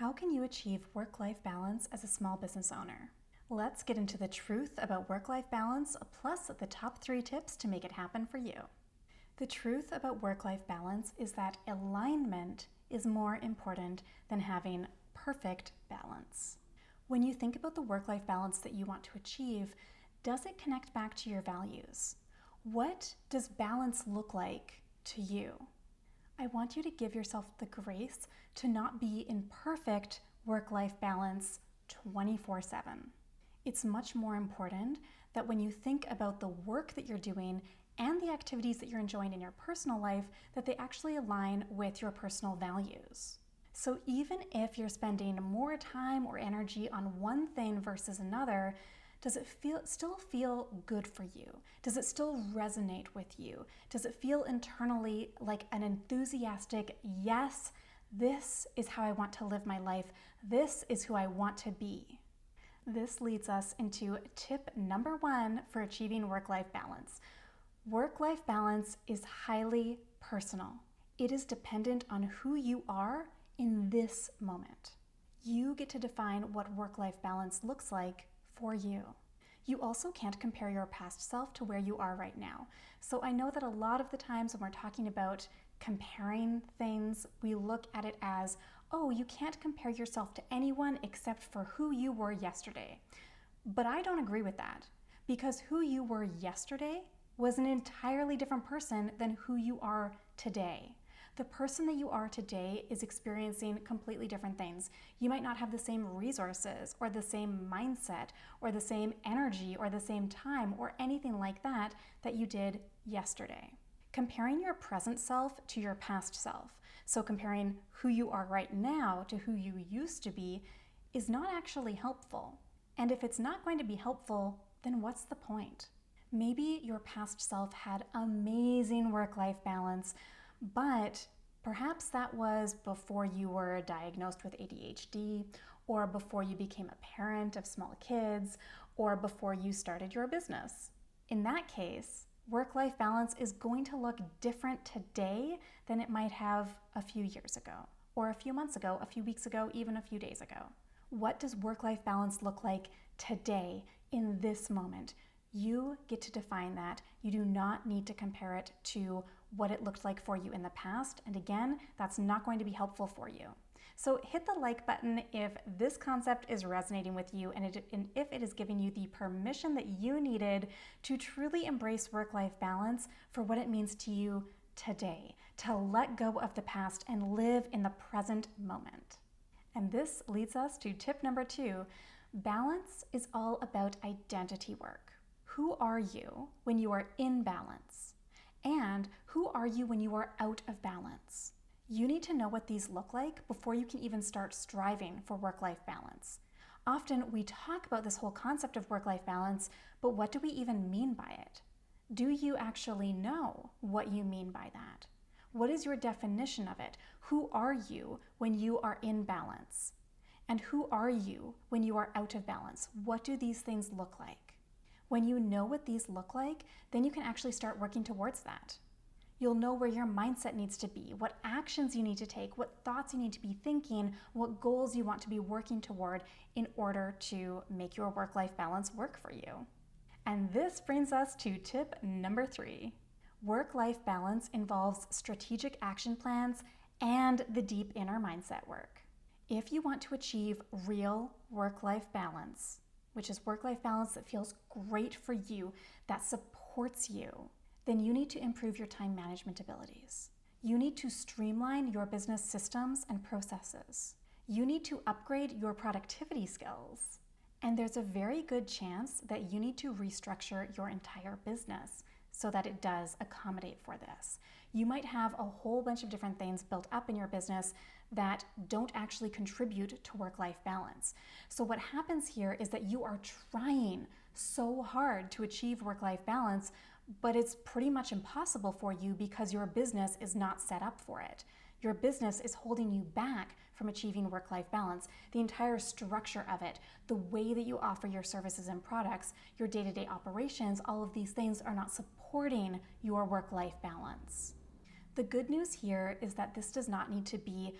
How can you achieve work-life balance as a small business owner? Let's get into the truth about work-life balance, plus the top 3 tips to make it happen for you. The truth about work-life balance is that alignment is more important than having perfect balance. When you think about the work-life balance that you want to achieve, does it connect back to your values? What does balance look like to you? I want you to give yourself the grace to not be in perfect work-life balance 24/7. It's much more important that when you think about the work that you're doing and the activities that you're enjoying in your personal life, that they actually align with your personal values. So even if you're spending more time or energy on one thing versus another, does it still feel good for you? Does it still resonate with you? Does it feel internally like an enthusiastic, yes, this is how I want to live my life. This is who I want to be. This leads us into tip number 1 for achieving work-life balance. Work-life balance is highly personal. It is dependent on who you are in this moment. You get to define what work-life balance looks like for you. You also can't compare your past self to where you are right now. So I know that a lot of the times when we're talking about comparing things, we look at it as, oh, you can't compare yourself to anyone except for who you were yesterday. But I don't agree with that, because who you were yesterday was an entirely different person than who you are today. The person that you are today is experiencing completely different things. You might not have the same resources or the same mindset or the same energy or the same time or anything like that that you did yesterday. Comparing your present self to your past self, so comparing who you are right now to who you used to be, is not actually helpful. And if it's not going to be helpful, then what's the point? Maybe your past self had amazing work-life balance, but perhaps that was before you were diagnosed with ADHD, or before you became a parent of small kids, or before you started your business. In that case, work-life balance is going to look different today than it might have a few years ago, or a few months ago, a few weeks ago, even a few days ago. What does work-life balance look like today, in this moment? You get to define that. You do not need to compare it to what it looked like for you in the past. And again, that's not going to be helpful for you. So hit the like button if this concept is resonating with you and if it is giving you the permission that you needed to truly embrace work-life balance for what it means to you today, to let go of the past and live in the present moment. And this leads us to tip number 2. Balance is all about identity work. Who are you when you are in balance? And who are you when you are out of balance? You need to know what these look like before you can even start striving for work-life balance. Often we talk about this whole concept of work-life balance, but what do we even mean by it? Do you actually know what you mean by that? What is your definition of it? Who are you when you are in balance? And who are you when you are out of balance? What do these things look like? When you know what these look like, then you can actually start working towards that. You'll know where your mindset needs to be, what actions you need to take, what thoughts you need to be thinking, what goals you want to be working toward in order to make your work-life balance work for you. And this brings us to tip number 3. Work-life balance involves strategic action plans and the deep inner mindset work. If you want to achieve real work-life balance, which is work-life balance that feels great for you, that supports you, then you need to improve your time management abilities. You need to streamline your business systems and processes. You need to upgrade your productivity skills. And there's a very good chance that you need to restructure your entire business so that it does accommodate for this. You might have a whole bunch of different things built up in your business that don't actually contribute to work-life balance. So what happens here is that you are trying so hard to achieve work-life balance, but it's pretty much impossible for you because your business is not set up for it. Your business is holding you back from achieving work-life balance. The entire structure of it, the way that you offer your services and products, your day-to-day operations, all of these things are not supporting your work-life balance. The good news here is that this does not need to be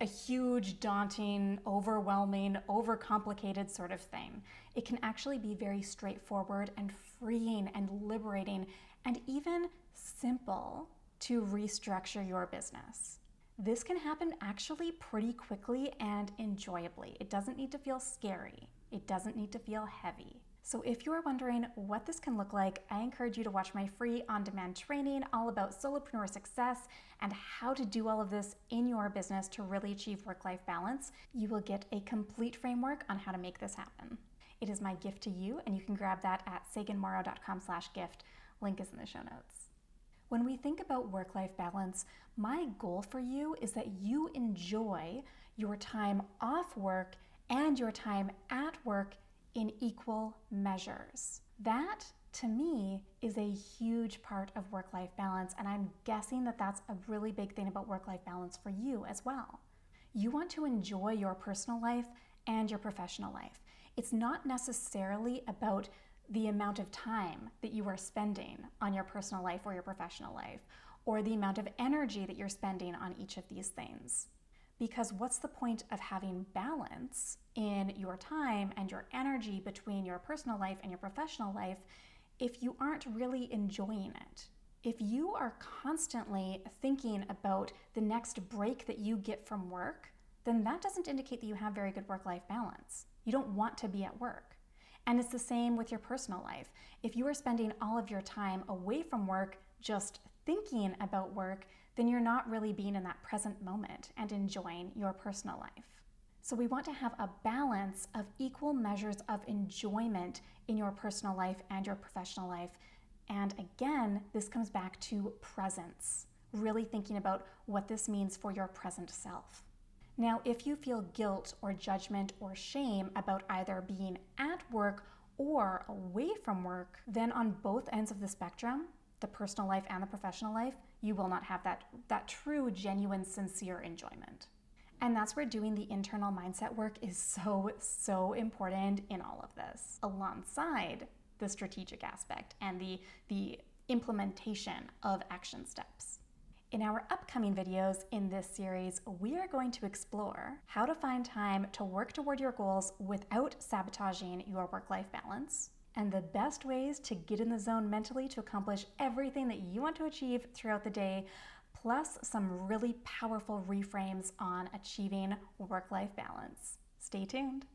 a huge, daunting, overwhelming, overcomplicated sort of thing. It can actually be very straightforward and freeing and liberating and even simple to restructure your business. This can happen actually pretty quickly and enjoyably. It doesn't need to feel scary. It doesn't need to feel heavy. So if you're wondering what this can look like, I encourage you to watch my free on-demand training all about solopreneur success and how to do all of this in your business to really achieve work-life balance. You will get a complete framework on how to make this happen. It is my gift to you, and you can grab that at saganmorrow.com/gift. Link is in the show notes. When we think about work-life balance, my goal for you is that you enjoy your time off work and your time at work in equal measures. That, to me, is a huge part of work-life balance, and I'm guessing that that's a really big thing about work-life balance for you as well. You want to enjoy your personal life and your professional life. It's not necessarily about the amount of time that you are spending on your personal life or your professional life, or the amount of energy that you're spending on each of these things. Because what's the point of having balance in your time and your energy between your personal life and your professional life if you aren't really enjoying it? If you are constantly thinking about the next break that you get from work, then that doesn't indicate that you have very good work-life balance. You don't want to be at work. And it's the same with your personal life. If you are spending all of your time away from work just thinking about work, then you're not really being in that present moment and enjoying your personal life. So we want to have a balance of equal measures of enjoyment in your personal life and your professional life. And again, this comes back to presence, really thinking about what this means for your present self. Now, if you feel guilt or judgment or shame about either being at work or away from work, then on both ends of the spectrum, the personal life and the professional life, you will not have that true, genuine, sincere enjoyment. And that's where doing the internal mindset work is so important in all of this, alongside the strategic aspect and the implementation of action steps. In our upcoming videos in this series, we are going to explore how to find time to work toward your goals without sabotaging your work-life balance, and the best ways to get in the zone mentally to accomplish everything that you want to achieve throughout the day, plus some really powerful reframes on achieving work-life balance. Stay tuned.